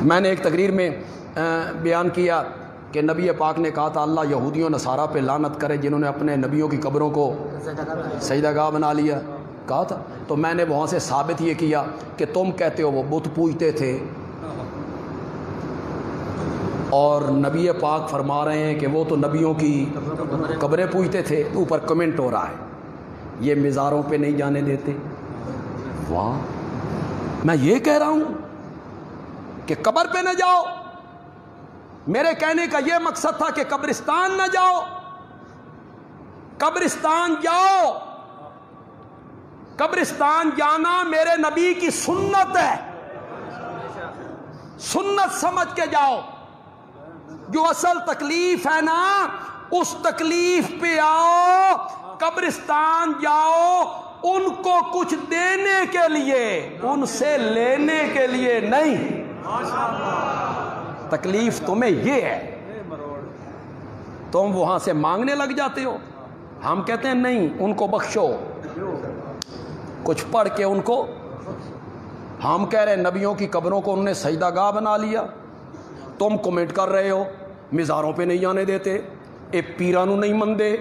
میں نے ایک تقریر میں بیان کیا کہ نبی پاک نے کہا تھا اللہ یہودیوں نصارہ پہ لعنت کرے جنہوں نے اپنے نبیوں کی قبروں کو سجدہ گاہ بنا لیا، کہا تھا۔ تو میں نے وہاں سے ثابت یہ کیا کہ تم کہتے ہو وہ بت پوجتے تھے اور نبی پاک فرما رہے ہیں کہ وہ تو نبیوں کی قبریں پوجتے تھے۔ اوپر کمنٹ ہو رہا ہے یہ مزاروں پہ نہیں جانے دیتے۔ واہ، میں یہ کہہ رہا ہوں کہ قبر پہ نہ جاؤ، میرے کہنے کا یہ مقصد تھا کہ قبرستان نہ جاؤ، قبرستان جاؤ، قبرستان جانا میرے نبی کی سنت ہے، سنت سمجھ کے جاؤ۔ جو اصل تکلیف ہے نا اس تکلیف پہ آؤ، قبرستان جاؤ، ان کو کچھ دینے کے لیے، ان سے لینے کے لیے نہیں۔ تکلیف تمہیں یہ ہے، تم وہاں سے مانگنے لگ جاتے ہو۔ ہم کہتے ہیں نہیں، ان کو بخشو، کچھ پڑھ کے ان کو۔ ہم کہہ رہے ہیں نبیوں کی قبروں کو انہوں نے سجدہ گاہ بنا لیا، تم کمنٹ کر رہے ہو مزاروں پہ نہیں جانے دیتے، اے پیرانو نہیں مندے۔